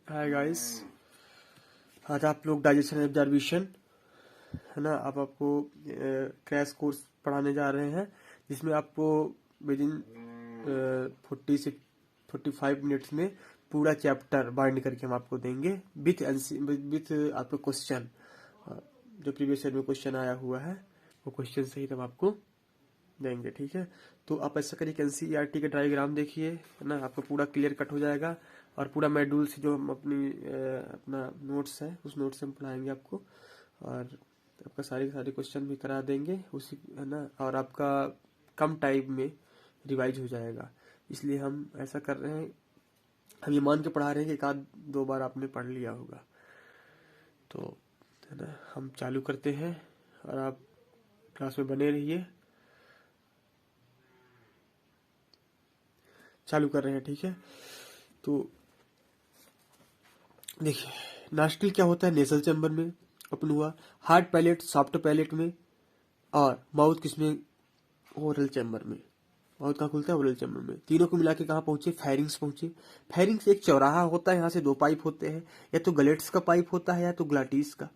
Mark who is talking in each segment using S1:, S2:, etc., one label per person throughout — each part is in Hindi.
S1: हाय गाइस, आज आप लोग डाइजेशन एब्जॉर्बिशन है ना। अब आपको क्रैश कोर्स पढ़ाने जा रहे हैं जिसमें आपको विद इन 40 से 45 मिनट्स में पूरा चैप्टर बाइंड करके हम आपको देंगे विथ आपको क्वेश्चन। जो प्रीवियस ईयर में क्वेश्चन आया हुआ है वो क्वेश्चन सहित हम आपको देंगे, ठीक है। तो आप ऐसा करिए कि एनसीईआरटी का डायग्राम देखिए, है ना। आपको पूरा क्लियर कट हो जाएगा और पूरा मॉड्यूल से जो हम अपना नोट्स है उस नोट्स से हम पढ़ाएंगे आपको, और आपका सारे क्वेश्चन भी करा देंगे उसी, है ना। और आपका कम टाइम में रिवाइज हो जाएगा, इसलिए हम ऐसा कर रहे हैं। हम ये मान के पढ़ा रहे हैं कि एक आध दो बार आपने पढ़ लिया होगा। तो है ना, हम चालू करते हैं और आप क्लास में बने रहिए। चालू कर रहे हैं, ठीक है। तो देखिए, नॉस्ट्रिल क्या होता है? नेजल चैम्बर में ओपन हुआ, हार्ड पैलेट सॉफ्ट पैलेट में, और माउथ किसमें? ओरल चैम्बर में। माउथ कहाँ खुलता है? ओरल चैम्बर में। तीनों को मिला के कहाँ पहुंचे? फेरिंग्स पहुंचे। फेरिंग्स एक चौराहा होता है, यहाँ से दो पाइप होते हैं, या तो गलेट्स का पाइप होता है या तो ग्लाटिस का।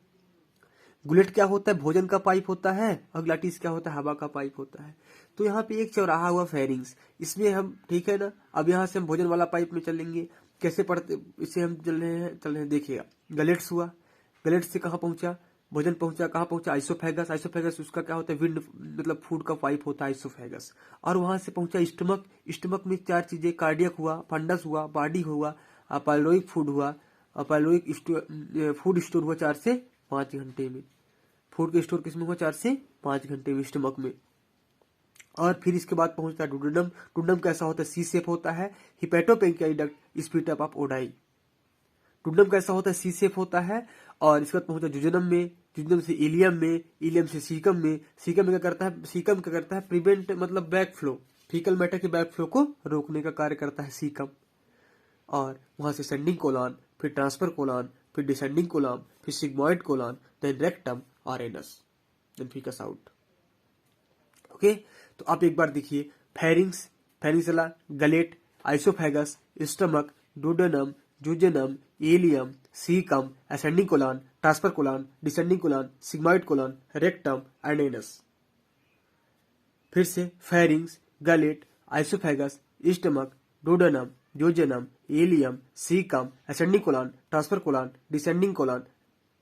S1: गुलेट क्या होता है? भोजन का पाइप होता है, और ग्लाटिस क्या होता है? हवा का पाइप होता है। तो यहाँ पे एक चौराहा हुआ फेरिंग्स, इसमें हम, ठीक है ना। अब यहाँ से हम भोजन वाला पाइप में चलेंगे। कैसे पढ़ते इसे हम चल रहे हैं देखिएगा। गलेट्स हुआ, गलेट्स से कहाँ पहुंचा? भोजन पहुंचा, कहाँ पहुंचा? आइसोफेगस। आइसोफेगस उसका क्या होता है? विंड, मतलब फूड का पाइप होता है आइसोफेगस। और वहां से पहुंचा स्टमक। स्टमक में चार चीजें, कार्डियक हुआ, फंडस हुआ, बॉडी हुआ, अपाइलोइक फूड हुआ। अपाइलोइक फूड स्टोर हुआ 4 से 5 घंटे में। फूड का स्टोर किसमें हुआ? 4 से 5 घंटे में स्टमक में। और फिर इसके बाद पहुंचता है डुडेनम। डुडेनम कैसा होता है? सी शेप होता है। Hepatopancreatic duct sphincter of Oddi. Duodenum कैसा होता है? सी शेप होता है। और इसके बाद पहुंचा जुजनम में, जुजनम से इलियम में, इलियम से सीकम में। सीकम में क्या करता है? सीकम क्या करता है? प्रिवेंट, मतलब बैक फ्लो, फीकल मैटर के बैक फ्लो को रोकने का कार्य करता है सीकम। और वहां से सेंडिंग कोलन, फिर ट्रांसफर कोलन, फिर डिसेंडिंग कोलन, फिर सिग्मोइड कोलन, देन रेक्टम और anus, then faeces out. Okay, तो आप एक बार देखिए। फेरिंग्स, फेरिंगसला, gullet, oesophagus, stomach, duodenum, jejunum, ileum, caecum, ascending colon, transverse colon, descending colon, sigmoid colon, rectum and anus. फिर से pharynx, gullet, oesophagus, stomach, duodenum, jejunum, ileum, caecum, ascending colon, transverse colon, descending colon,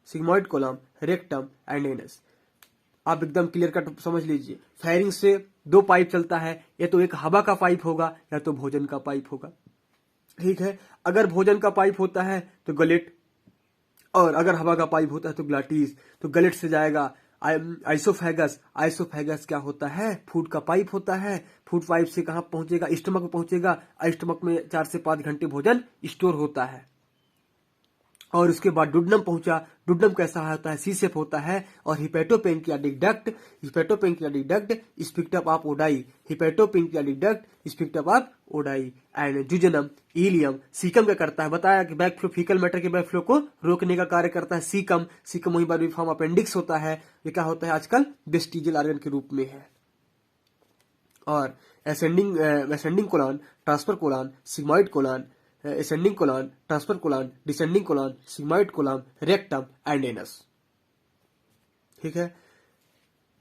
S1: sigmoid colon, rectum and anus. आप एकदम क्लियर कट समझ लीजिए। फेरिंग्स से दो पाइप चलता है, या तो एक हवा का पाइप होगा या तो भोजन का पाइप होगा, ठीक है। अगर भोजन का पाइप होता है तो गलेट, और अगर हवा का पाइप होता है तो ग्लाटिस। तो गलेट से जाएगा आइसोफेगस। आइसोफेगस क्या होता है? फूड का पाइप होता है। फूड पाइप से कहां पहुंचेगा? स्टमक में पहुंचेगा। स्टमक में 4 से 5 घंटे भोजन स्टोर होता है। और उसके बाद डुडनम पहुंचा। डुडनम कैसा होता है? सी शेप होता है। और hepatopancreatic duct, hepatopancreatic duct sphincter of Oddi, hepatopancreatic duct sphincter of Oddi and jejunum, ileum. Caecum क्या करता है? बताया कि बैक फ्लो, फीकल मैटर के बैक फ्लो को रोकने का कार्य करता है सीकम। सीकम वही बार फॉर्म अपेंडिक्स होता है। ये क्या होता है? आजकल वेस्टिजियल ऑर्गन के रूप में है। और ascending colon, transverse colon, sigmoid colon, ascending colon, transverse colon, descending colon, sigmoid colon, rectum and anus, ठीक है।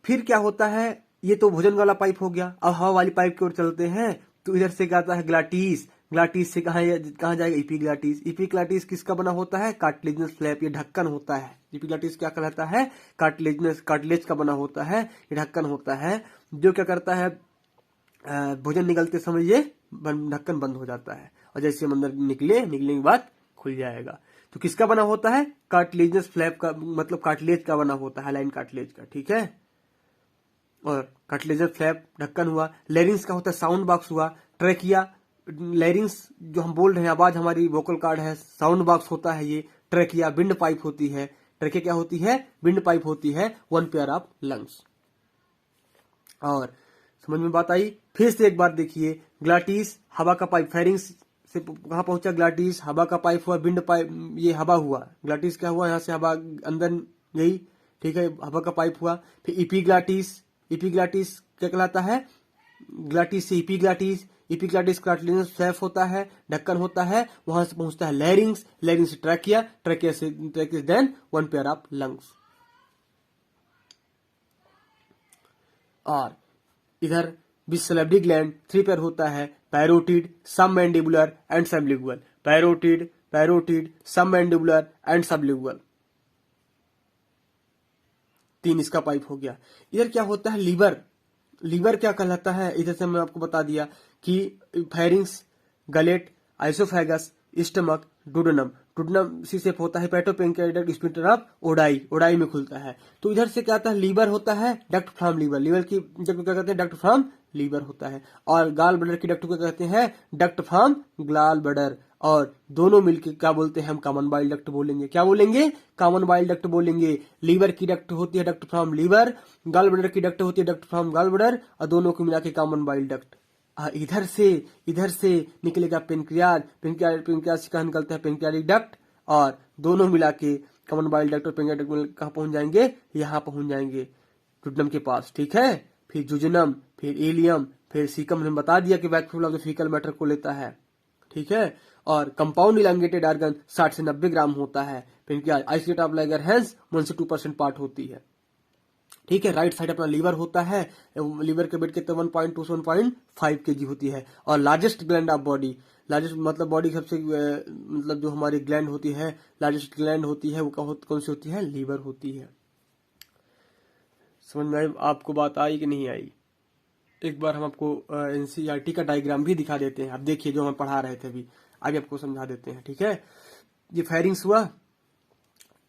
S1: फिर क्या होता है? ये तो भोजन वाला पाइप हो गया। अब हवा वाली पाइप की ओर चलते हैं, तो इधर से क्या आता है? ग्लाटिस। ग्लाटिस से कहाँ जाएगा? इपीग्लाटिस। इपीग्लाटिस किसका बना होता है? कार्टिलेजिनस फ्लैप, ये ढक्कन होता है। इपीग्लाटिस क्या कहलाता है? कार्टिलेज का बना होता है, ये ढक्कन होता है, जो क्या करता है? भोजन निकलते समय ये ढक्कन बंद हो जाता है, और जैसे हम अंदर निकलने के बाद खुल जाएगा। तो किसका बना होता है? कार्टिलेजिनस फ्लैप का, मतलब कार्टिलेज का बना होता है, लाइन कार्टिलेज का, ठीक है। और कार्टिलेजिनस फ्लैप ढक्कन हुआ। लेरिंग्स का होता है? साउंड बॉक्स हुआ। ट्रेकिया, लेरिंग्स जो हम बोल रहे हैं, आवाज हमारी वोकल कार्ड है, साउंड बॉक्स होता है ये। ट्रेकिया विंड पाइप होती है। ट्रेकिया क्या होती है? विंड पाइप होती है, 1 पेयर ऑफ लंग्स। और समझ में बात आई? फिर से एक बार देखिए। ग्लाटिस, हवा का पाइप। फेरिंग्स से कहां पहुंचा? ग्लाटिस, हवा का पाइप हुआ, विंड पाइप, ये हवा हुआ। ग्लाटिस क्या हुआ? यहां से हवा अंदर गई, ठीक है, हवा का पाइप हुआ। फिर इपीग्लाटिस, इपीग्लाटिस क्या कहलाता है? ग्लाटिस से इपीग्लाटिस, इपिग्लॉटिस कार्टिलेजिनस फ्लैप होता है, ढक्कन होता है, वहां से पहुंचता है लैरिंग्स, लैरिंग्स से ट्रैकिया, ट्रैकिया से then one pair of lungs. और इधर बिसलेबरी ग्लैंड 3 पेयर होता है, parotid, submandibular and sublingual, parotid, parotid, submandibular and sublingual, 3 इसका पाइप हो गया। इधर क्या होता है लीवर, लीवर क्या कहलाता है, इधर से मैं आपको बता दिया कि pharynx, gullet, oesophagus, stomach, duodenum, duodenum C shape होता है, hepatopancreatic sphincter of Oddi, Oddi में खुलता है। तो इधर से क्या आता है लीवर होता है, डक्ट फ्रॉम लीवर, लीवर की डक्ट को क्या कहते हैं, डक्ट फ्रॉम लीवर होता है। और गाल ब्लडर की डक्ट को क्या कहते हैं, डक्ट फ्रॉम गाल ब्लडर। और दोनों मिलकर क्या बोलते हैं, हम कॉमन बाइल डक्ट बोलेंगे। क्या बोलेंगे, कॉमन बाइल डक्ट बोलेंगे। लीवर की डक्ट होती है डक्ट फ्रॉम लीवर, गाल ब्लडर की डक्ट होती है डक्ट फ्रॉम गाल ब्लडर, और दोनों को मिला के कॉमन बाइल डक्ट। इधर से निकलेगा पेनक्रियाज, पेनक्रियाज से कहाँ निकलता है, पेनक्रियाटिक डक्ट, और दोनों मिला के कॉमन बाइल डक्ट और पेनक्रियाटिक डक्ट कहाँ पहुंच जाएंगे, यहाँ पहुंच जाएंगे डुडेनम के पास। ठीक है, फिर जुजनम, फिर इलियम, फिर सीकम। हमने बता दिया कि vacuole of the faecal matter को लेता है। ठीक है, और कंपाउंड इलांगेटेड ऑर्गन 60 से 90 ग्राम होता है। पेनक्रियाज आइसोलेट ऑफ लैंगरहैंस 1 से 2% पार्ट होती है। ठीक है, राइट साइड अपना लीवर होता है, लीवर के वेट कितने 1.2 से 1.5 kg होती है। और largest gland of body, largest मतलब बॉडी सबसे मतलब जो हमारी ग्लैंड होती है, लार्जेस्ट ग्लैंड होती है, वो कौन सी होती है, लीवर होती है। समझ में आपको बात आई कि नहीं आई? एक बार हम आपको एनसीईआरटी का डायग्राम भी दिखा देते हैं। आप देखिए जो हम पढ़ा रहे थे अभी, आगे आपको समझा देते हैं। ठीक है, ये फेरिंग्स हुआ,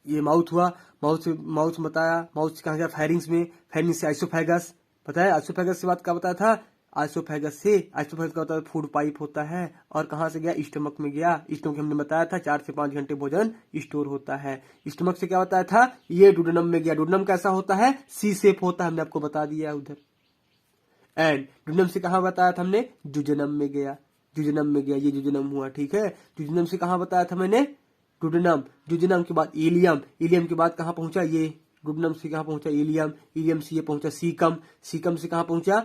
S1: ये माउथ हुआ, माउथ बताया, माउथ से कहा गया फेरिंग्स में, फेरिंग्स से आइसोफेगस, पता है आइसोफेगस से बात क्या बताया था, आइसोफेगस का होता है फूड पाइप होता है, और कहां से गया, स्टमक में गया। स्टमक हमने बताया था 4 से 5 घंटे भोजन स्टोर होता है। स्टमक से क्या बताया था, ये डुडेनम में गया। डुडेनम कैसा होता है, सी शेप होता है, हमने आपको बता दिया उधर। एंड डुडेनम से कहा बताया था हमने, जुजनम में गया, जुजनम में गया, ये जुजनम हुआ। ठीक है, जुजनम से कहा बताया था मैंने, डुडेनम, जुजनम के बाद इलियम, इलियम के बाद कहां पहुंचा, ये डुडेनम से कहां पहुंचा, इलियम, इलियम से ये पहुंचा सीकम, सीकम से कहां पहुंचा,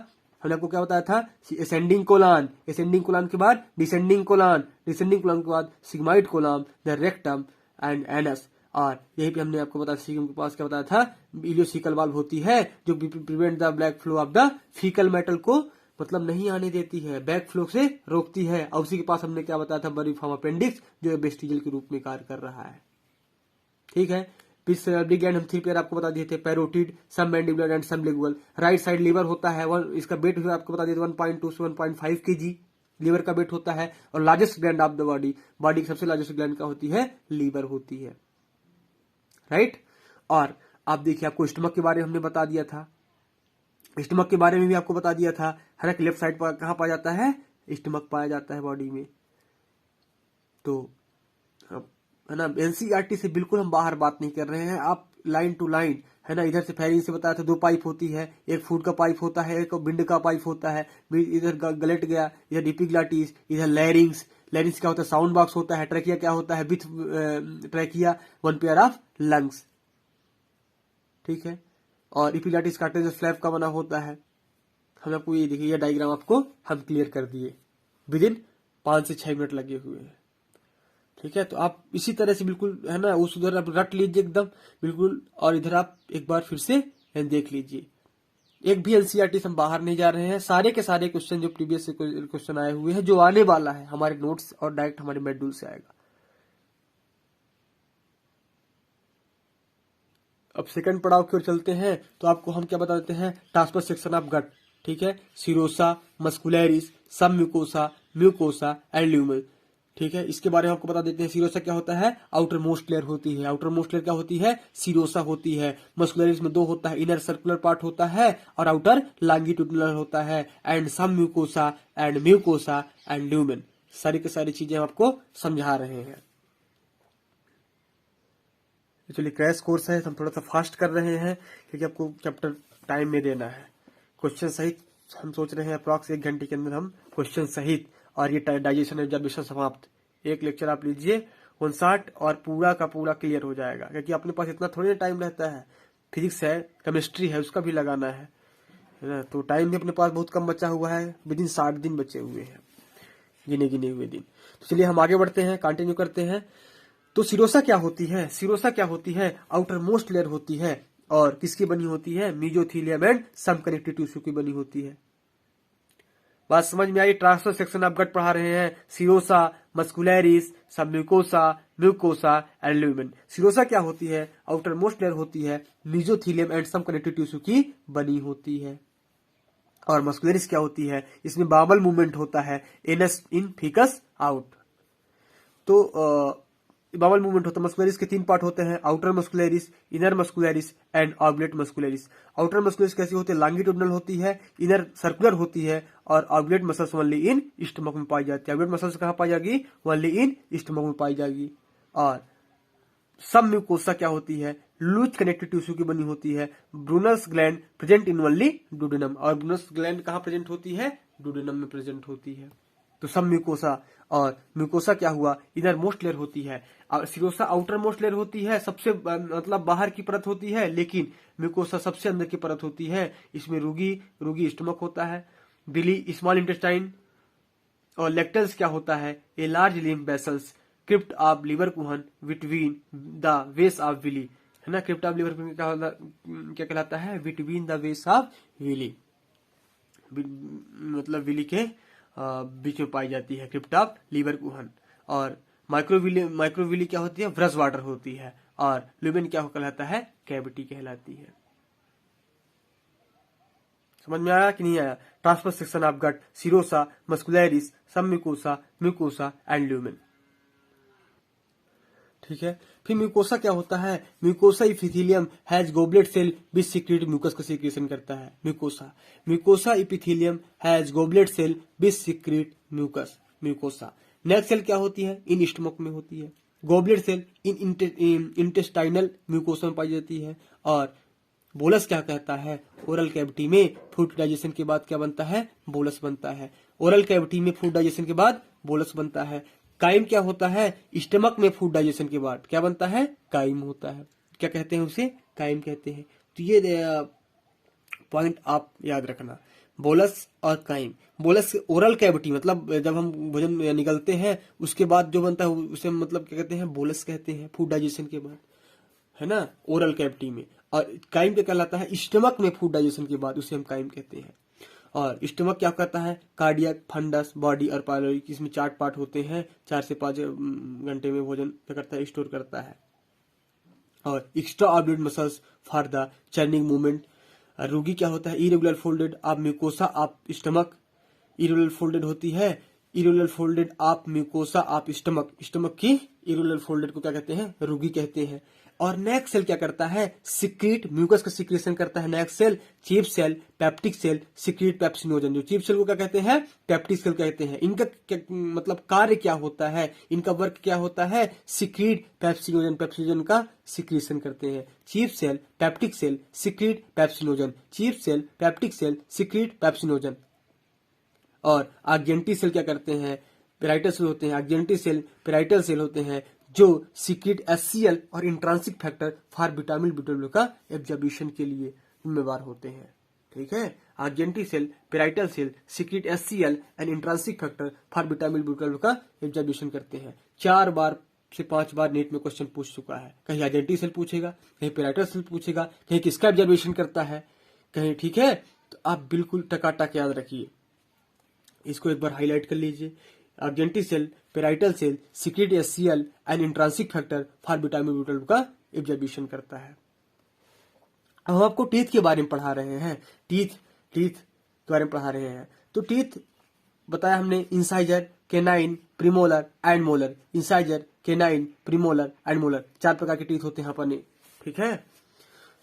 S1: हमने आपको क्या बताया था, असेंडिंग कोलान, असेंडिंग कोलान के बाद डिसेंडिंग कोलान, डिसेंडिंग कोलान के बाद sigmoid colon, the rectum and anus. और यही पे हमने आपको बताया सीकम के पास क्या बताया था, इलियोसिकल वाल्व होती है जो prevent the black flow of the faecal metal को मतलब नहीं आने देती है, बैक फ्लो से रोकती है। और उसी के पास हमने क्या बताया था, बरीफॉर्म अपेंडिक्स जो वेस्टिजल के रूप में कार्य कर रहा है। ठीक है, पिसलरी ग्लैंड हम 3 पेयर आपको बता दिए थे, parotid, submandibular and sublingual. Right side liver होता है, इसका वेट आपको बता दिए थे 1.2 से 1.5 kg लीवर का वेट होता है। और largest gland of the body, body की सबसे लार्जेस्ट ग्लैंड क्या होती है, लीवर होती है। राइट, और आप देखिए आपको स्टमक के बारे में हमने बता दिया था, स्टमक के बारे में भी आपको बता दिया था। हर एक लेफ्ट साइड पर कहां पाया जाता है, स्टमक पाया जाता है बॉडी में। तो है ना, एनसीईआरटी से बिल्कुल हम बाहर बात नहीं कर रहे हैं, आप लाइन टू लाइन है ना। इधर से फेरिंग से बताया था 2 पाइप होती है, एक फूड का पाइप होता है, एक बिंड का पाइप होता है। इधर गलेट गया, इधर एपिग्लॉटिस, इधर लैरिंग्स, लैरिंग्स क्या होता है, साउंड बॉक्स होता है। ट्रैकिया क्या होता है, with trachea 1 pair of lungs. ठीक है, और एपिग्लॉटिस कार्टिलेजिनस फ्लैप का बना होता है। हम आपको ये देखिए, ये डायग्राम आपको हम क्लियर कर दिए विद इन 5 से 6 मिनट लगे हुए हैं। ठीक है, तो आप इसी तरह से बिल्कुल है ना, उस उधर आप रट लीजिए एकदम बिल्कुल, और इधर आप एक बार फिर से देख लीजिए। एक भी एनसीईआरटी से हम बाहर नहीं जा रहे हैं, सारे के सारे क्वेश्चन जो प्रीवियस से क्वेश्चन आए हुए हैं, जो आने वाला है हमारे नोट्स और डायरेक्ट हमारे मेड्यूल से आएगा। अब सेकंड पड़ाव की ओर चलते हैं, तो आपको हम क्या बता देते हैं, ट्रांसफर सेक्शन ऑफ गट। ठीक है, serosa, muscularis, submucosa, mucosa and lumen. ठीक है, इसके बारे में आपको बता देते हैं। सिरोसा क्या होता है, आउटर मोस्ट लेयर होती है, आउटर मोस्ट लेयर क्या होती है, सिरोसा होती है। मस्कुलरिस में 2 होता है, इनर सर्कुलर पार्ट होता है और आउटर लॉन्गिट्यूडिनल होता है। एंड सब mucosa and mucosa and lumen, सारी की सारी चीजें हम आपको समझा रहे हैं। एक्चुअली क्रैश कोर्स है, हम थोड़ा सा फास्ट कर रहे हैं क्योंकि आपको चैप्टर टाइम में देना है। क्वेश्चन सहित हम सोच रहे हैं अप्रॉक्स 1 घंटे के अंदर हम क्वेश्चन सहित, और ये डाइजेशन एग्जामिनेशन समाप्त। एक लेक्चर आप लीजिए 59 और पूरा का पूरा क्लियर हो जाएगा, क्योंकि अपने पास इतना थोड़ी टाइम रहता है। फिजिक्स है, केमिस्ट्री है, उसका भी लगाना है ना, तो टाइम भी अपने पास बहुत कम बचा हुआ है, विदिन 60 दिन बचे हुए हैं। गिने गिने हुए दिन। तो चलिए हम आगे बढ़ते हैं, कंटिन्यू करते हैं। तो सिरोसा क्या होती है? सिरोसा क्या होती है? आउटर मोस्ट लेयर होती है और किसकी बनी होती है? Mesothelium and some connective tissue की बनी होती है। बात समझ में आई? ट्रांसफर सेक्शन आप गट पढ़ा रहे हैं। Serosa, muscularis, submucosa, mucosa and lumen. सिरोसा क्या होती है? आउटर मोस्ट लेयर होती है, mesothelium and some connective tissue की बनी होती है। और मस्कुलरिस क्या होती है? इसमें बाबल मूवमेंट होता है, एनस इन फिकस आउट। तो बाबल मूवमेंट होता है। मस्कुलरिस के 3 पार्ट होते हैं, outer muscularis, inner muscularis and oblate muscularis. Outer muscularis कैसी होती है? लॉन्गिट्यूडिनल होती है, इनर सर्कुलर होती है और oblate muscles only in stomach में पाई जाती है। ऑब्लेट मसल्स कहाँ पाई जाएगी? ओनली इन स्टमक में पाई जाएगी। और सब म्यूकोसा क्या होती है? लूज कनेक्टिव टिश्यू की बनी होती है। Brunner's gland present in only duodenum. और ब्रूनस ग्लैंड कहाँ प्रेजेंट होती है? डुडेनम में प्रेजेंट होती है। तो सब म्यूकोसा। और म्यूकोसा क्या हुआ? इनर मोस्ट लेयर होती है। और सिरोसा आउटर मोस्ट लेयर होती है, सबसे मतलब बाहर की परत होती है, लेकिन म्यूकोसा सबसे अंदर की परत होती है। इसमें रूगी स्टमक होता है, बिली स्मॉल इंटेस्टाइन। और लेक्टल्स क्या होता है? A large lymph vessels, crypt of liver कुहन between the वेस ऑफ विली, है ना। क्रिप्ट ऑफ लिवर क्या कहलाता है? बिटवीन द वेस ऑफ विली, मतलब विली के बीच में पाई जाती है क्रिप्ट ऑफ लिवर कुहन। और माइक्रोविली क्या होती है? ब्रश वाटर होती है। और ल्यूमेन क्या कहलाता है? कैविटी कहलाती है। समझ में आया कि नहीं आया? Transverse section of gut, serosa, muscularis, submucosa, mucosa and lumen. ठीक है। फिर म्यूकोसा क्या होता है? Mucosa epithelium has goblet cell which secrete mucus का सीक्रेशन करता है। Mucosa epithelium has goblet cell which secrete mucus. Mucosa next cell क्या होती है? इन स्टमक में होती है। Goblet cell in intestinal mucosa में पाई जाती है। और बोलस क्या कहता है? ओरल कैविटी में फूड डाइजेशन के बाद क्या बनता है? बोलस बनता है। ओरल कैविटी में फूड डाइजेशन के बाद बोलस बनता है। काइम क्या होता है? स्टमक में फूड डाइजेशन के बाद क्या बनता है? काइम होता है। क्या कहते हैं उसे? काइम कहते हैं। तो ये पॉइंट आप याद रखना, बोलस और काइम। बोलस ओरल कैविटी मतलब जब हम भोजन निकलते हैं उसके बाद जो बनता है उसे मतलब क्या कहते हैं? बोलस कहते हैं, फूड डाइजेशन के बाद, है ना, ओरल कैविटी में। और काइम क्या कहलाता है? स्टमक में फूड डाइजेशन के बाद उसे हम काइम कहते हैं। और स्टमक क्या कहता है? कार्डियक, फंडस, बॉडी और पायलोरी, इसमें 4 पार्ट होते हैं। 4 से 5 घंटे में भोजन क्या करता है? स्टोर करता है। और extra oblique muscles for the churning movement. Rugae क्या होता है? Irregular folded of mucosa of stomach. Irregular folded होती है, irregular folded of mucosa of stomach. Stomach की इरेगुलर फोल्डेड को क्या कहते हैं? रूगी कहते हैं। और नेक्स्ट सेल क्या करता है? सिक्रीट म्यूकस का सिक्रेशन करता है। Next cell chief cell, peptic cell, secrete pepsinogen. जो चीफ सेल को क्या कहते हैं? पेप्टिक सेल कहते हैं। इनका मतलब कार्य क्या होता है? इनका वर्क क्या होता है? सिक्रीट पेप्सिनोजन, पेप्सिनोजन का सिक्रेशन करते हैं। Chief cell, peptic cell, secrete pepsinogen, chief cell, peptic cell, secrete pepsinogen. और आर्जेंटी सेल क्या करते हैं? पेराइटल सेल होते हैं। आर्जेंटी सेल, पेराइटल सेल होते हैं जो सीक्रेट एचसीएल और इंट्रांसिक फैक्टर फॉर विटामिन बी12 का एब्जॉर्प्शन के लिए जिम्मेवार होते हैं। ठीक है। Argentaffin cell, parietal cell, secrete HCl and intrinsic factor for vitamin बी12 का एब्जॉर्प्शन करते हैं। 4 बार से 5 बार नेट में क्वेश्चन पूछ चुका है। कहीं आर्जेंटी सेल पूछेगा, कहीं पेराइटल सेल पूछेगा, कहीं किसका एब्जॉर्प्शन करता है, कहीं। ठीक है। तो आप बिल्कुल टकाटक याद रखिए, इसको एक बार हाईलाइट कर लीजिए। Argentaffin cell, parietal cell, secrete HCl and intrinsic factor for vitamin बी12 का एब्जॉर्प्शन करता है। अब हम आपको टीथ के बारे में पढ़ा रहे हैं। टीथ के बारे में पढ़ा रहे हैं। तो टीथ बताया हमने, incisor, canine, premolar and molar. Incisor, canine, premolar and molar, 4 प्रकार के टीथ होते हैं अपने। ठीक है।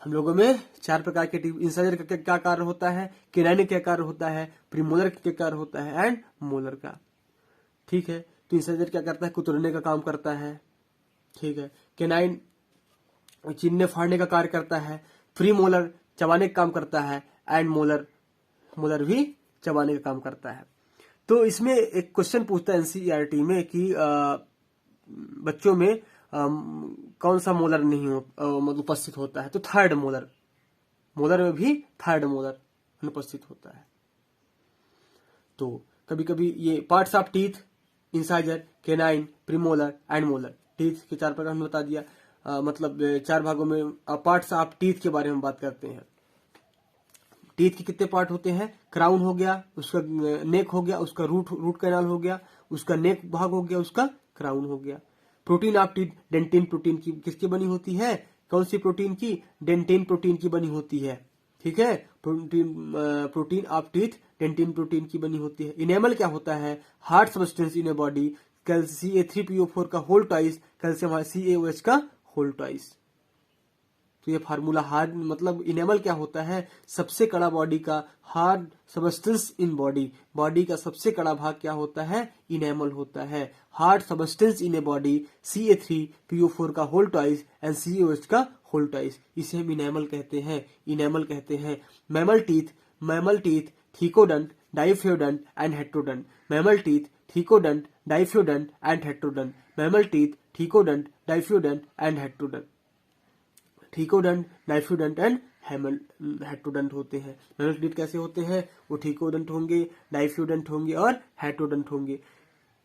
S1: हम लोगों में 4 प्रकार के टीथ। इंसाइजर का क्या कार्य होता है? केनाइन का क्या कार्य होता है? प्रीमोलर का क्या कार्य होता है? एंड मोलर का। ठीक है। तो इंसाइजर क्या करता है? कुतरने का काम करता है। ठीक है। केनाइन चीरने फाड़ने का कार्य करता है। फ्री मोलर चबाने का काम करता है। एंड मोलर भी चबाने का काम करता है। तो इसमें एक क्वेश्चन पूछता है एनसीईआरटी में कि बच्चों में कौन सा मोलर नहीं मतलब उपस्थित होता है? तो थर्ड मोलर में भी थर्ड मोलर अनुपस्थित होता है। तो कभी कभी ये parts of teeth incisor, canine, premolar and molar. Teeth के 4 प्रकार हमने बता दिया। मतलब 4 भागों में पार्ट्स ऑफ टीथ के बारे में बात करते हैं। टीथ के कितने पार्ट होते हैं? क्राउन हो गया, उसका नेक हो गया, उसका रूट कैनाल हो गया, उसका नेक भाग हो गया, उसका क्राउन हो गया। Protein of teeth, dentine protein की किसकी बनी होती है? कौन सी प्रोटीन की? डेंटिन प्रोटीन की बनी होती है। ठीक है, protein of teeth dentine protein की बनी होती है। इनेमल क्या होता है? Hard substance in a body, Ca3PO4 का होल ट्वाइस, कैल्शियम CaOH का होल ट्वाइस। तो ये फार्मूला हार्ड मतलब इनेमल क्या होता है? सबसे कड़ा बॉडी का hard substance in body. Body का सबसे कड़ा भाग क्या होता है? इनेमल होता है। Hard substance in a body, Ca3PO4 का होल ट्वाइस एंड CaOH का होल ट्वाइस, इसे हम इनेमल कहते हैं। इनेमल कहते हैं। Mammal teeth thecodont, diphyodont and heterodont. Mammal teeth thecodont, diphyodont and heterodont. Mammal teeth thecodont, diphyodont and heterodont. Thecodont, diphyodont and heterodont होते हैं। मैमल टीथ कैसे होते हैं? वो थीकोडंट होंगे, डाइफ्योडंट होंगे और हेट्रोडंट होंगे।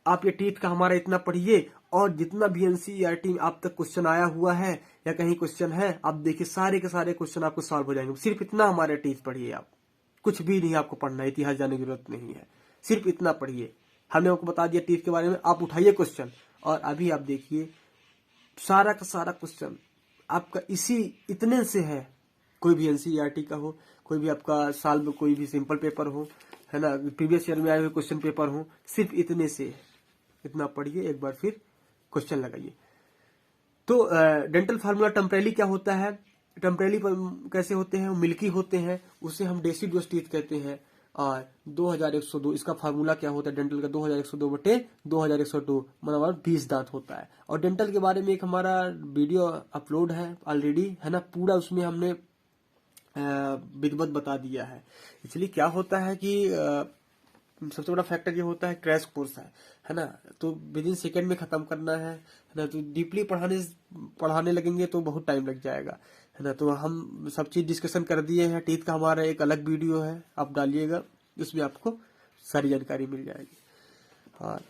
S1: आप ये टीथ का हमारा इतना पढ़िए, और जितना भी एनसीईआरटी में आप तक क्वेश्चन आया हुआ है या कहीं क्वेश्चन है, आप देखिए सारे के सारे क्वेश्चन आपको सॉल्व हो जाएंगे। सिर्फ इतना हमारे टीथ पढ़िए आप, कुछ भी नहीं आपको पढ़ना है, इतिहास जाने की जरूरत नहीं है, सिर्फ इतना पढ़िए। हमने आपको बता दिया टीथ के बारे में। आप उठाइए क्वेश्चन और अभी आप देखिए सारा का सारा क्वेश्चन आपका इतने से है। कोई भी एनसीईआरटी का हो, कोई भी आपका साल में कोई भी सिंपल पेपर हो, है ना, प्रीवियस ईयर में आए हुए क्वेश्चन पेपर हो, सिर्फ इतने से है। इतना पढ़िए, एक बार फिर क्वेश्चन लगाइए। तो डेंटल फार्मूला टेम्परेली क्या होता है? टेम्परेली कैसे होते हैं? मिल्की होते हैं, उसे हम डेसिडुअस टीथ कहते हैं। और 2102 इसका फार्मूला क्या होता है डेंटल का? 2102 बटे 2102 मतलब 20 दांत होता है। और डेंटल के बारे में एक हमारा वीडियो अपलोड है ऑलरेडी, है ना, पूरा उसमें हमने विधिवत बता दिया है। इसलिए क्या होता है कि सबसे बड़ा फैक्टर ये होता है क्रैश कोर्स है ना, तो विद इन सेकेंड में खत्म करना है ना, तो डीपली पढ़ाने लगेंगे तो बहुत टाइम लग जाएगा, है ना। तो हम सब चीज डिस्कशन कर दिए हैं। टीथ का हमारा एक अलग वीडियो है, आप डालिएगा, उसमें आपको सारी जानकारी मिल जाएगी। और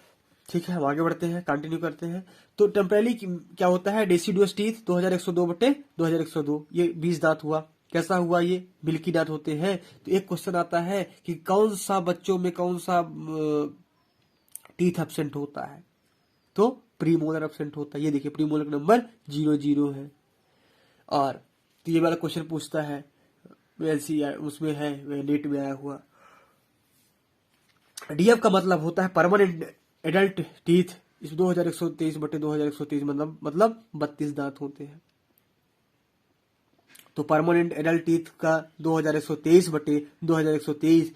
S1: ठीक है, हम आगे बढ़ते हैं, कंटिन्यू करते हैं। तो टेम्परेली क्या होता है? डेसिडुअस टीथ 2102 बटे 2102, ये 20 दांत हुआ। कैसा हुआ? ये मिल्की दांत होते हैं। तो एक क्वेश्चन आता है कि कौन सा बच्चों में कौन सा टीथ एब्सेंट होता है? तो प्रीमोलर एब्सेंट होता है। ये देखिए प्रीमोलर का नंबर 00 है। और तो ये वाला क्वेश्चन पूछता है, उसमें है, नेट में आया हुआ। डीएफ का मतलब होता है परमानेंट एडल्ट टीथ। इस 2123 बटे 2123 मतलब 32 दांत होते हैं। तो परमानेंट एडल्ट टीथ का 2123 बटे 2123,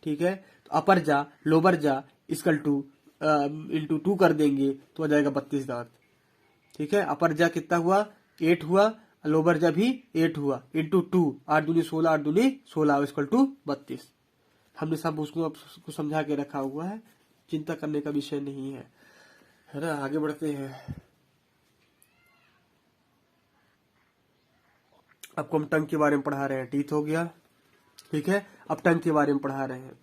S1: ठीक है। तो अपर जा, लोअर जा इक्वल टू इंटू 2 कर देंगे तो आ जाएगा 32 दांत, ठीक है। अपर जा कितना हुआ? 8 हुआ, लोअर जा भी 8 हुआ, इंटू 2, 8 दूनी 16, 8 दूनी 16 इक्वल टू 32। हमने सब उसको समझा के रखा हुआ है, चिंता करने का विषय नहीं है ना। आगे बढ़ते हैं। आपको हम टंग के बारे में पढ़ा रहे हैं। टीथ हो गया, ठीक है। अब टंग के बारे में पढ़ा रहे हैं।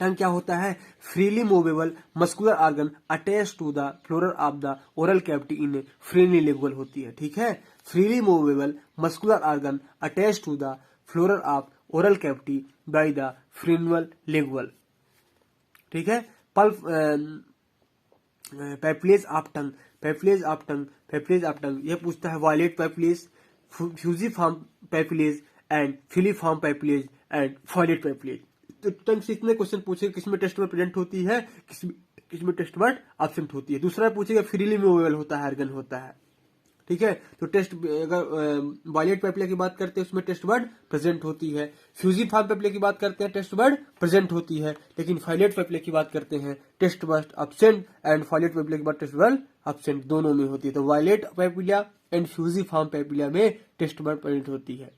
S1: टंग क्या होता है? Freely movable muscular organ attach to the floor of the oral cavity in freely lingual होती है, ठीक है। Freely movable muscular organ attach to the floor of oral cavity by the frenulum lingual, ठीक है। Pulp papillae of tongue, papillae of tongue, papillae of tongue, यह पूछता है vallate papillae, fungiform papillae and filiform papillae and foliate papillae. तो टंग से इतने क्वेश्चन पूछेगा, किसमें टेस्ट वर्ड प्रेजेंट होती है, किसमें टेस्ट वर्ड एब्सेंट होती है। दूसरा पूछेगा फ्रीली मूवेबल होता है, ऑर्गन होता है, ठीक है। तो टेस्ट अगर वायलेट पैप्ले की बात करते हैं उसमें टेस्ट वर्ड प्रेजेंट होती है। फ्यूजिफॉर्म पैप्ले की बात करते हैं टेस्ट वर्ड प्रेजेंट होती है। लेकिन फाइलेट पैप्ले की बात करते हैं टेस्ट वर्ड एब्सेंट एंड फाइलेट पैप्ले की बात टेस्ट वर्ड एब्सेंट दोनों में होती है। तो वायलेट पैप्लिया एंड फ्यूजिफॉर्म पैप्लिया में टेस्ट वर्ड प्रेजेंट होती है,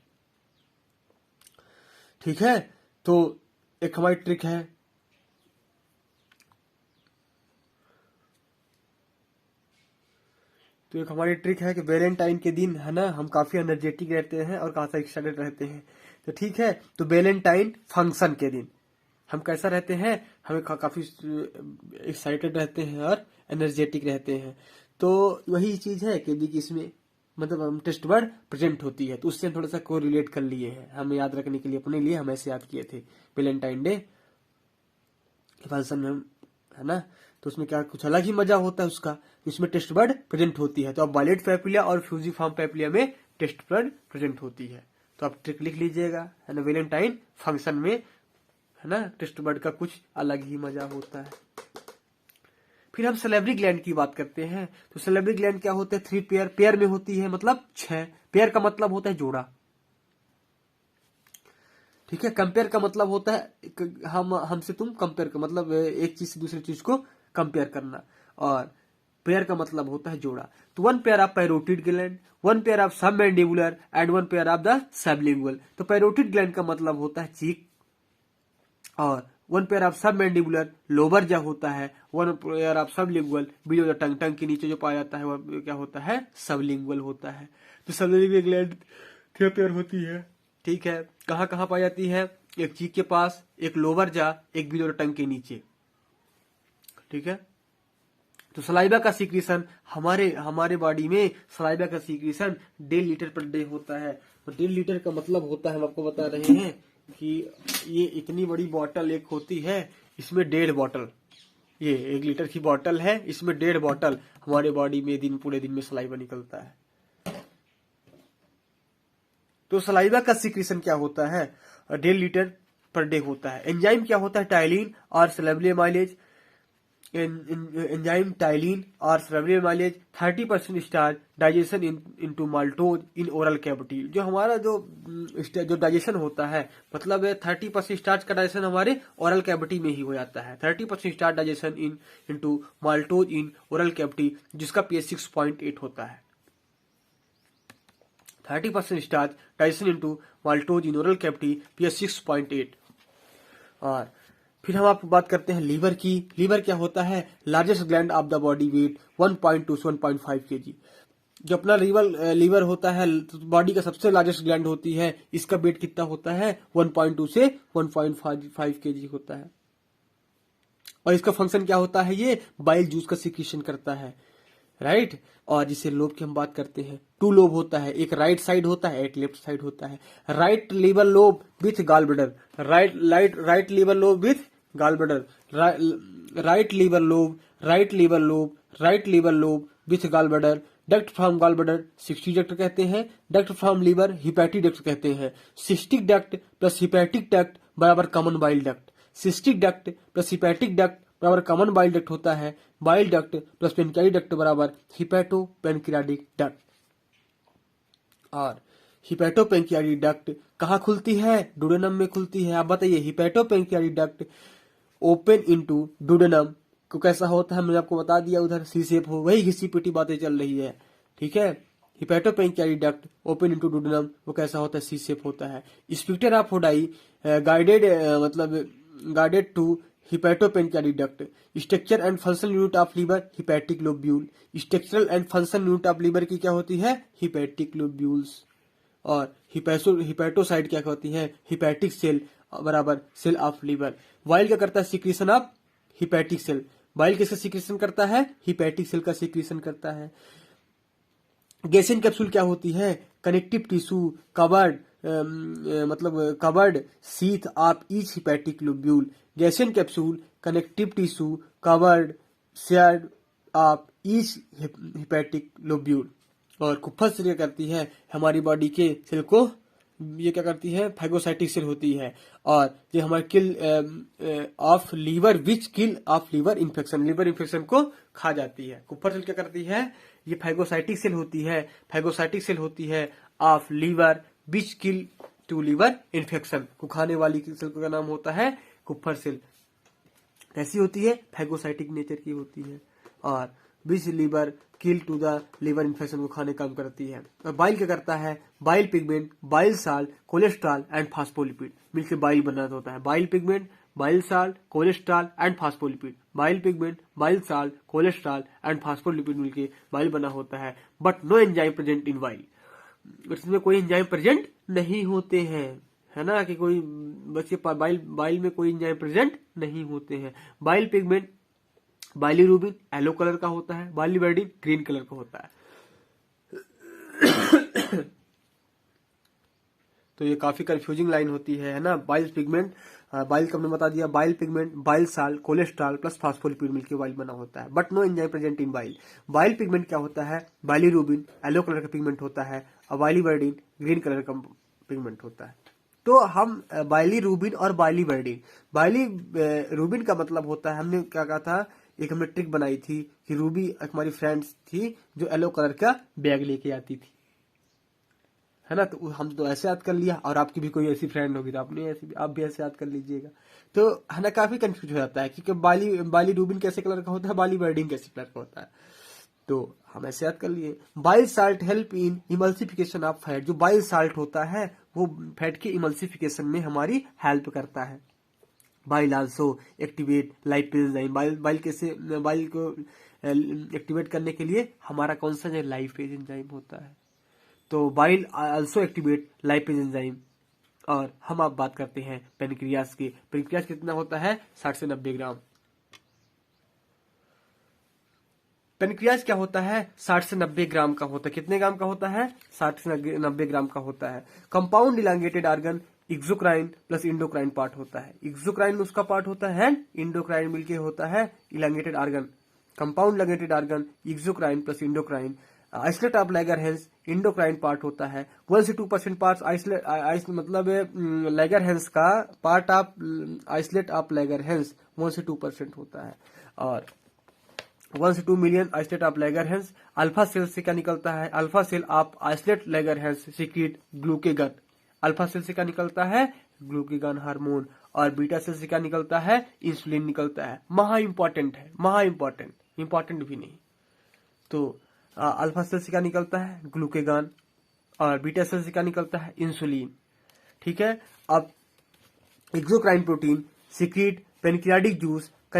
S1: ठीक है। तो एक हमारी ट्रिक है, तो एक हमारी ट्रिक है कि वैलेंटाइन के दिन, है ना, हम काफी एनर्जेटिक रहते हैं और काफी एक्साइटेड रहते हैं। तो ठीक है, तो वैलेंटाइन फंक्शन के दिन, हम कैसा रहते हैं, हमें काफी एक्साइटेड रहते हैं और एनर्जेटिक रहते हैं। तो वही चीज है कि इसमें मतलब हम टेस्ट वर्ड प्रेजेंट होती है, तो उससे हम थोड़ा सा को रिलेट कर लिए हैं, हमें याद रखने के लिए अपने लिए हम ऐसे याद किए थे वैलेंटाइन डे फंक्शन में, है ना। तो उसमें क्या कुछ अलग ही मजा होता है उसका, तो इसमें टेस्ट वर्ड प्रेजेंट होती है। तो अब वायलेट पैपिलिया और फ्यूजिफॉर्म पैपिलिया में टेस्ट वर्ड प्रेजेंट होती है। तो आप ट्रिक लिख लीजिएगा, है ना, वैलेंटाइन फंक्शन में, है ना, टेस्ट वर्ड का कुछ अलग ही मजा होता है। फिर हम सैलिवरी ग्लैंड की बात करते हैं। तो सैलिवरी ग्लैंड क्या होते हैं, 3 पेयर, पेयर में होती है मतलब 6, पेयर का मतलब होता है जोड़ा, ठीक है। कंपेयर का मतलब होता है हमसे तुम कंपेयर का मतलब एक चीज से दूसरी चीज को कंपेयर करना, और पेयर का मतलब होता है जोड़ा। तो 1 pair of parotid gland, 1 pair of submandibular and 1 pair of the sublingual. तो पैरोटिड ग्लैंड का मतलब होता है चीक, और 1 पेयर ऑफ सबमैंडिबुलर लोअर जा होता है, 1 pair of sublingual below the tongue, tongue के नीचे जो पाया जाता है वह क्या होता है, सबलिंगुअल होता है। तो सैलिवरी ग्लैंड 3 पेयर होती है, ठीक है। कहाँ कहाँ पाई जाती है, एक चीक के पास, एक लोअर जा, एक बिलो द टंग के नीचे, ठीक है। तो सलाइवा का सीक्रेशन हमारे बॉडी में सलाइवा का सीक्रेशन 1.5 लीटर पर डे होता है। तो 1.5 लीटर का मतलब होता है, हम आपको बता रहे हैं कि ये इतनी बड़ी बॉटल एक होती है, इसमें 1.5 बॉटल, ये 1 लीटर की बॉटल है, इसमें 1.5 बॉटल हमारे बॉडी में पूरे दिन में सलाइवा निकलता है। तो सलाइवा का सीक्रेशन क्या होता है, 1.5 लीटर पर डे होता है। एंजाइम क्या होता है, टाइलिन और सैलिवरी माइलेज, एंजाइम टाइलिन और salivary mileage 30% starch digestion into maltose in oral cavity. जो हमारा जो डाइजेशन होता है, मतलब 30% स्टार्च का डाइजेशन हमारे ओरल कैविटी में ही हो जाता है। 30% starch digestion into maltose in oral cavity, जिसका pH 6.8 होता है। 30% starch digestion into maltose in oral cavity, pH 6.8। और फिर हम आपको बात करते हैं लीवर की। लीवर क्या होता है, largest gland of the body, weight 1.2 से 1.5 kg। जो अपना लीवर होता है, बॉडी का सबसे लार्जेस्ट ग्लैंड होती है, इसका वेट कितना होता है, 1.2 से 1.5 kg होता है। और इसका फंक्शन क्या होता है, ये बाइल जूस का सिक्रीशन करता है, राइट। और जिसे लोब की हम बात करते हैं, 2 लोब होता है, एक राइट साइड होता है, एक लेफ्ट साइड होता है। Right liver lobe with gall bladder, right liver lobe with gall bladder, right liver lobe with gall bladder. Duct from gall bladder cystic duct कहते हैं, duct from liver hepatic duct कहते हैं। Cystic duct plus hepatic duct बराबर common bile duct, cystic duct plus hepatic duct बराबर कॉमन बाइल डक्ट होता है। Bile duct plus pancreatic duct बराबर हिपैटो पेनक्रियाटिक डक्ट। और हिपैटो पेनक्रियाटिक डक्ट कहाँ खुलती है, डुडेनम में खुलती है। आप बताइए, hepato pancreatic duct open into duodenum को कैसा होता है, मैंने आपको बता दिया, उधर सी शेप हो, वही घिसी पिटी बातें चल रही है, ठीक है। Hepatopancreatic duct open into duodenum वो कैसा होता है, सी शेप होता है। Sphincter of Oddi guided to hepatopancreatic duct. Structure and functional unit of liver hepatic lobule. Structural and functional unit of liver की क्या होती है, हिपैटिक लोब्यूल्स। और हिपैटोसाइड क्या होती है, हिपैटिक सेल बराबर सेल ऑफ लीवर। बाइल क्या करता है, secretion of hepatic cell. Bile किसका सिक्रीशन करता है, हिपैटिक सेल का सिक्रीशन करता है। गैसियन कैप्सूल क्या होती है, connective tissue covered covered sheath of each hepatic lobule. Glisson's capsule connective tissue covered sheath of each hepatic lobule. और कुप्फर सेल क्या करती है, हमारी बॉडी के सेल को ये क्या करती है, फैगोसाइटिक सेल होती है। और ये हमारे kill of liver which kill of liver infection, liver infection को खा जाती है। कुप्फर सेल क्या करती है, ये फैगोसाइटिक सेल होती है, फैगोसाइटिक सेल होती है of liver which kill to liver infection को खाने वाली सेल का नाम होता है कुप्फर सेल। कैसी होती है, फैगोसाइटिक नेचर की होती है। और which liver kill to the liver infection को खाने काम करती है। और बाइल क्या करता है, bile pigment, bile salt, cholesterol and phospholipid मिलकर बाइल बना होता है। Bile pigment, bile salt, cholesterol and phospholipid, bile pigment, bile salt, cholesterol and phospholipid मिलकर बाइल बना होता है। But no enzyme present in bile, इसमें कोई एंजाइम प्रेजेंट नहीं होते हैं, है ना, कि कोई बच्चे बाइल में कोई एंजाइम प्रेजेंट नहीं होते हैं। बाइल पिगमेंट बाइलिरुबिन येलो कलर का होता है, बाइलिवर्डिन ग्रीन कलर का होता है। तो ये काफी कंफ्यूजिंग लाइन होती है ना। बाइल पिगमेंट, बाइल का हमने बता दिया, bile pigment bile salt cholesterol plus phospholipid मिलकर बाइल बना होता है, but no enzyme present in bile. Bile pigment क्या होता है, बाइलिरुबिन येलो कलर का पिगमेंट होता है और बाइलिवर्डिन ग्रीन कलर का पिगमेंट होता है। तो हम बाइलिरुबिन और बाइलिवर्डिन, बाइलिरुबिन का मतलब होता है, हमने क्या कहा था, एक हमने ट्रिक बनाई थी कि रूबी हमारी फ्रेंड्स थी जो येलो कलर का बैग लेके आती थी, है ना। तो हम तो ऐसे याद कर लिया, और आपकी भी कोई ऐसी फ्रेंड होगी तो आपने ऐसी आप भी ऐसे याद कर लीजिएगा। तो है ना, काफी कंफ्यूज हो जाता है क्योंकि बाइलिरुबिन कैसे कलर का होता है, बाइलिवर्डिन कैसे कलर का होता है, तो हम ऐसे याद कर लिए। Bile salt help in emulsification of fat, जो बाइल साल्ट होता है वो फैट के इमल्सिफिकेशन में हमारी हेल्प करता है। Bile also activate lipase enzyme, bile को एक्टिवेट करने के लिए हमारा कौन सा लाइपेज एंजाइम होता है, तो bile also activate lipase enzyme. और हम आप बात करते हैं पेनक्रियास की। पेनक्रियास कितना होता है, 60 से 90 ग्राम। पेनक्रियास क्या होता है, 60 से 90 ग्राम का होता है। कितने ग्राम का होता है, 60 से 90 ग्राम का होता है। Compound elongated organ exocrine plus endocrine part होता है। एक्सोक्राइन उसका पार्ट होता है, इंडोक्राइन मिलके होता है elongated organ. Compound elongated organ exocrine plus endocrine. Islet of Langerhans endocrine part होता है। 1 से 2% पार्ट आइसोलेट मतलब लैगरहैंस का part of islet of Langerhans 1 से 2% होता है। और 1 से 2 million islet of Langerhans. Alpha cell से क्या निकलता है, alpha cell of islet Langerhans secrete glucagon. Alpha cell से क्या निकलता है, ग्लूकेगन हार्मोन। और बीटा सेल से क्या निकलता है, इंसुलिन निकलता है। महा इंपॉर्टेंट है, महा इंपॉर्टेंट भी नहीं। तो अल्फा सेल से क्या निकलता है, ग्लूकेगन। और बीटा सेल से क्या निकलता है, इंसुलिन। ठीक है। अब exocrine protein secret pancreatic juice